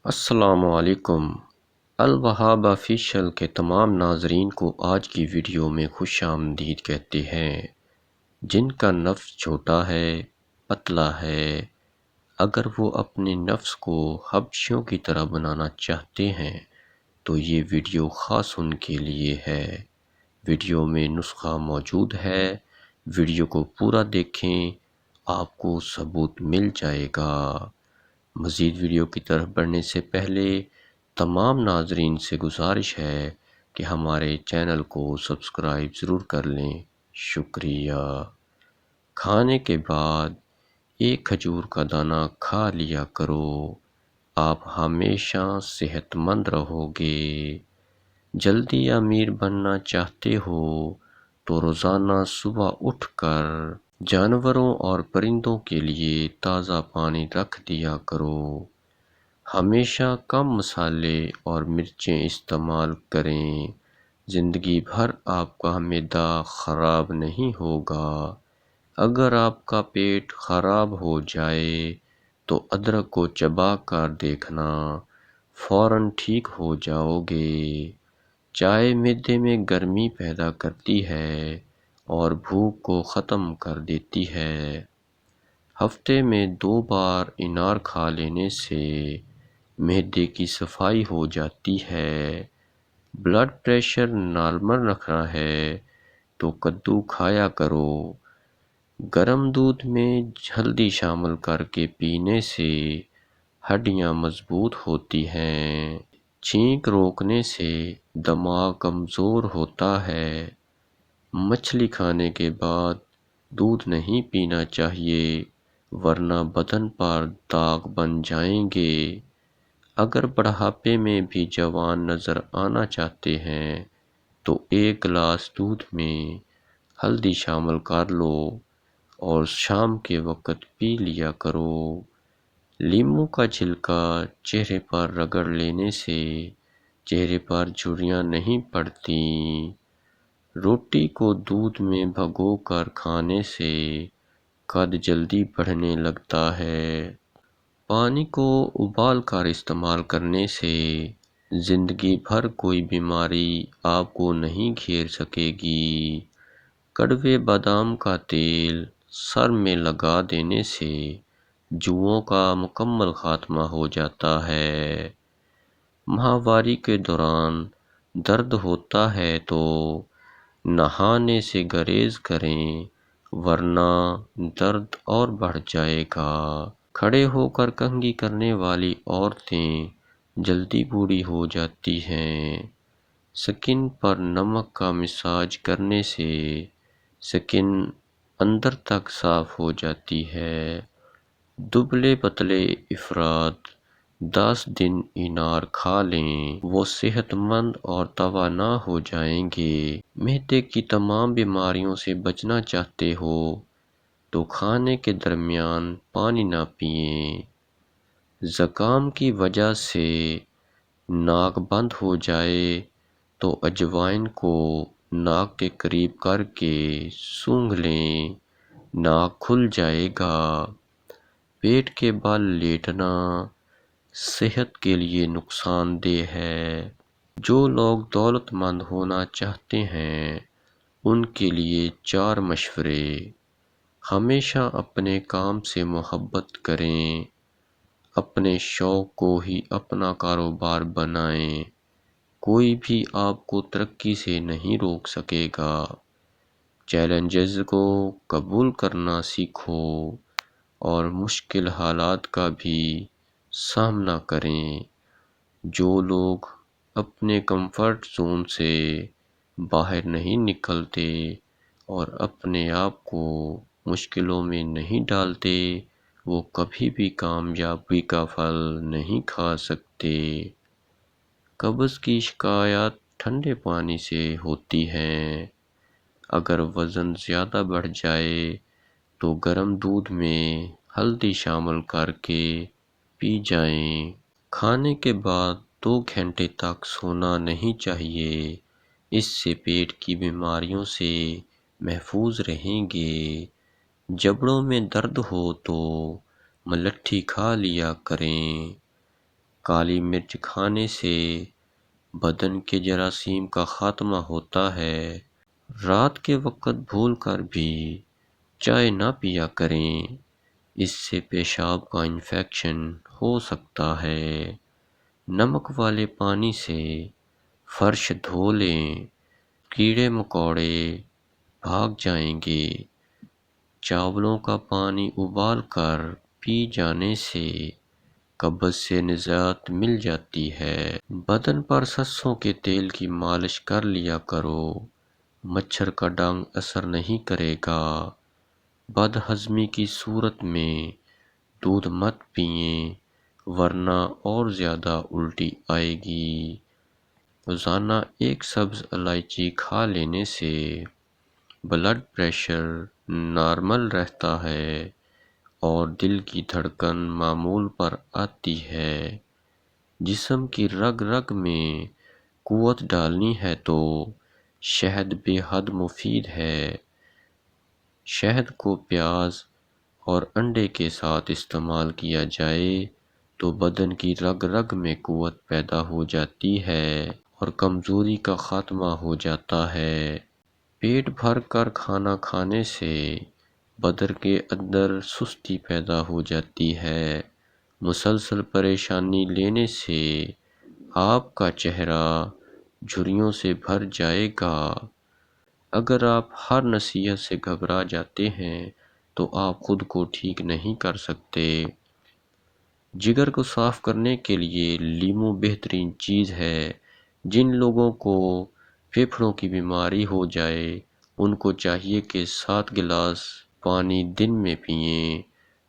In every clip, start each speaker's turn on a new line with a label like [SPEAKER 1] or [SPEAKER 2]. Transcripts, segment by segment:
[SPEAKER 1] السلام علیکم۔ الوہاب آفیشیل کے تمام ناظرین کو آج کی ویڈیو میں خوش آمدید کہتے ہیں۔ جن کا نفس چھوٹا ہے، پتلا ہے، اگر وہ اپنے نفس کو حبشیوں کی طرح بنانا چاہتے ہیں تو یہ ویڈیو خاص ان کے لیے ہے۔ ویڈیو میں نسخہ موجود ہے، ویڈیو کو پورا دیکھیں، آپ کو ثبوت مل جائے گا۔ مزید ویڈیو کی طرف بڑھنے سے پہلے تمام ناظرین سے گزارش ہے کہ ہمارے چینل کو سبسکرائب ضرور کر لیں۔ شکریہ۔ کھانے کے بعد ایک کھجور کا دانہ کھا لیا کرو، آپ ہمیشہ صحت مند رہو گے۔ جلدی امیر بننا چاہتے ہو تو روزانہ صبح اٹھ کر جانوروں اور پرندوں کے لیے تازہ پانی رکھ دیا کرو۔ ہمیشہ کم مسالے اور مرچیں استعمال کریں۔ زندگی بھر آپ کا معدہ خراب نہیں ہوگا۔ اگر آپ کا پیٹ خراب ہو جائے تو ادرک کو چبا کر دیکھنا، فوراً ٹھیک ہو جاؤ گے۔ چائے معدے میں گرمی پیدا کرتی ہے اور بھوک کو ختم کر دیتی ہے۔ ہفتے میں 2 بار انار کھا لینے سے معدے کی صفائی ہو جاتی ہے۔ بلڈ پریشر نارمل رکھنا ہے تو کدو کھایا کرو۔ گرم دودھ میں ہلدی شامل کر کے پینے سے ہڈیاں مضبوط ہوتی ہیں۔ چھینک روکنے سے دماغ کمزور ہوتا ہے۔ مچھلی کھانے کے بعد دودھ نہیں پینا چاہیے ورنہ بدن پر داغ بن جائیں گے۔ اگر بڑھاپے میں بھی جوان نظر آنا چاہتے ہیں تو 1 گلاس دودھ میں ہلدی شامل کر لو اور شام کے وقت پی لیا کرو۔ لیموں کا چھلکا چہرے پر رگڑ لینے سے چہرے پر جھریاں نہیں پڑتیں۔ روٹی کو دودھ میں بھگو کر کھانے سے قد جلدی بڑھنے لگتا ہے۔ پانی کو ابال کر استعمال کرنے سے زندگی بھر کوئی بیماری آپ کو نہیں گھیر سکے گی۔ کڑوے بادام کا تیل سر میں لگا دینے سے جوؤں کا مکمل خاتمہ ہو جاتا ہے۔ ماہواری کے دوران درد ہوتا ہے تو نہانے سے گریز کریں ورنہ درد اور بڑھ جائے گا۔ کھڑے ہو کر کنگھی کرنے والی عورتیں جلدی بوڑھی ہو جاتی ہیں۔ سکن پر نمک کا مساج کرنے سے سکن اندر تک صاف ہو جاتی ہے۔ دبلے پتلے افراد 10 دن انار کھا لیں، وہ صحت مند اور توانا ہو جائیں گے۔ معدے کی تمام بیماریوں سے بچنا چاہتے ہو تو کھانے کے درمیان پانی نہ پئیں۔ زکام کی وجہ سے ناک بند ہو جائے تو اجوائن کو ناک کے قریب کر کے سونگھ لیں، ناک کھل جائے گا۔ پیٹ کے بل لیٹنا صحت کے لیے نقصان دہ ہے۔ جو لوگ دولت مند ہونا چاہتے ہیں ان کے لیے 4 مشورے۔ ہمیشہ اپنے کام سے محبت کریں، اپنے شوق کو ہی اپنا کاروبار بنائیں، کوئی بھی آپ کو ترقی سے نہیں روک سکے گا۔ چیلنجز کو قبول کرنا سیکھو اور مشکل حالات کا بھی سامنا کریں۔ جو لوگ اپنے کمفرٹ زون سے باہر نہیں نکلتے اور اپنے آپ کو مشکلوں میں نہیں ڈالتے وہ کبھی بھی کامیابی کا پھل نہیں کھا سکتے۔ قبض کی شکایات ٹھنڈے پانی سے ہوتی ہے۔ اگر وزن زیادہ بڑھ جائے تو گرم دودھ میں ہلدی شامل کر کے پی جائیں۔ کھانے کے بعد 2 گھنٹے تک سونا نہیں چاہیے، اس سے پیٹ کی بیماریوں سے محفوظ رہیں گے۔ جبڑوں میں درد ہو تو ملٹھی کھا لیا کریں۔ کالی مرچ کھانے سے بدن کے جراثیم کا خاتمہ ہوتا ہے۔ رات کے وقت بھول کر بھی چائے نہ پیا کریں، اس سے پیشاب کا انفیکشن ہو سکتا ہے۔ نمک والے پانی سے فرش دھو لیں، کیڑے مکوڑے بھاگ جائیں گے۔ چاولوں کا پانی ابال کر پی جانے سے قبض سے نجات مل جاتی ہے۔ بدن پر سرسوں کے تیل کی مالش کر لیا کرو، مچھر کا ڈنگ اثر نہیں کرے گا۔ بد ہضمی کی صورت میں دودھ مت پئیں ورنہ اور زیادہ الٹی آئے گی۔ روزانہ ایک سبز الائچی کھا لینے سے بلڈ پریشر نارمل رہتا ہے اور دل کی دھڑکن معمول پر آتی ہے۔ جسم کی رگ رگ میں قوت ڈالنی ہے تو شہد بے حد مفید ہے۔ شہد کو پیاز اور انڈے کے ساتھ استعمال کیا جائے تو بدن کی رگ رگ میں قوت پیدا ہو جاتی ہے اور کمزوری کا خاتمہ ہو جاتا ہے۔ پیٹ بھر کر کھانا کھانے سے بدن کے اندر سستی پیدا ہو جاتی ہے۔ مسلسل پریشانی لینے سے آپ کا چہرہ جھریوں سے بھر جائے گا۔ اگر آپ ہر نصیحت سے گھبرا جاتے ہیں تو آپ خود کو ٹھیک نہیں کر سکتے۔ جگر کو صاف کرنے کے لیے لیموں بہترین چیز ہے۔ جن لوگوں کو پھیپھڑوں کی بیماری ہو جائے ان کو چاہیے کہ 7 گلاس پانی دن میں پئیں۔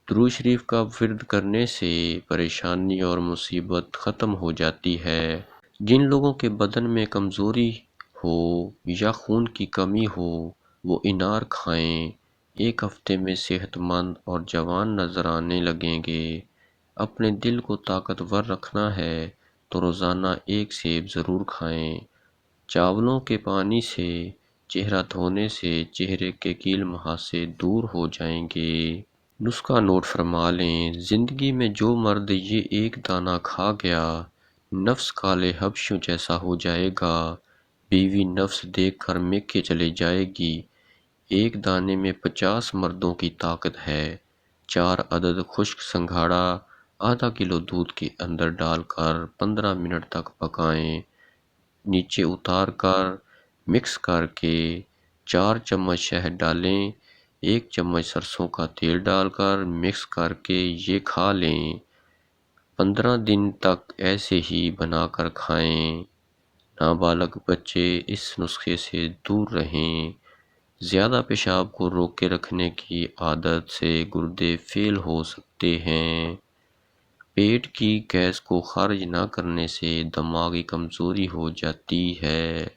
[SPEAKER 1] درود شریف کا ورد کرنے سے پریشانی اور مصیبت ختم ہو جاتی ہے۔ جن لوگوں کے بدن میں کمزوری ہو یا خون کی کمی ہو وہ انار کھائیں۔ ایک ہفتے میں صحت مند اور جوان نظر آنے لگیں گے۔ اپنے دل کو طاقتور رکھنا ہے تو روزانہ ایک سیب ضرور کھائیں۔ چاولوں کے پانی سے چہرہ دھونے سے چہرے کے کیل مہاسے دور ہو جائیں گے۔ نسخہ نوٹ فرما لیں، زندگی میں جو مرد یہ ایک دانہ کھا گیا نفس کالے حبشیوں جیسا ہو جائے گا۔ بیوی نفس دیکھ کر میکے چلے جائے گی۔ ایک دانے میں 50 مردوں کی طاقت ہے۔ 4 عدد خشک سنگھاڑا آدھا کلو دودھ کے اندر ڈال کر 15 منٹ تک پکائیں۔ نیچے اتار کر مکس کر کے 4 چمچ شہد ڈالیں۔ 1 چمچ سرسوں کا تیل ڈال کر مکس کر کے یہ کھا لیں۔ 15 دن تک ایسے ہی بنا کر کھائیں۔ نابالغ بچے اس نسخے سے دور رہیں۔ زیادہ پیشاب کو روک کے رکھنے کی عادت سے گردے فیل ہو سکتے ہیں۔ پیٹ کی گیس کو خارج نہ کرنے سے دماغی کمزوری ہو جاتی ہے۔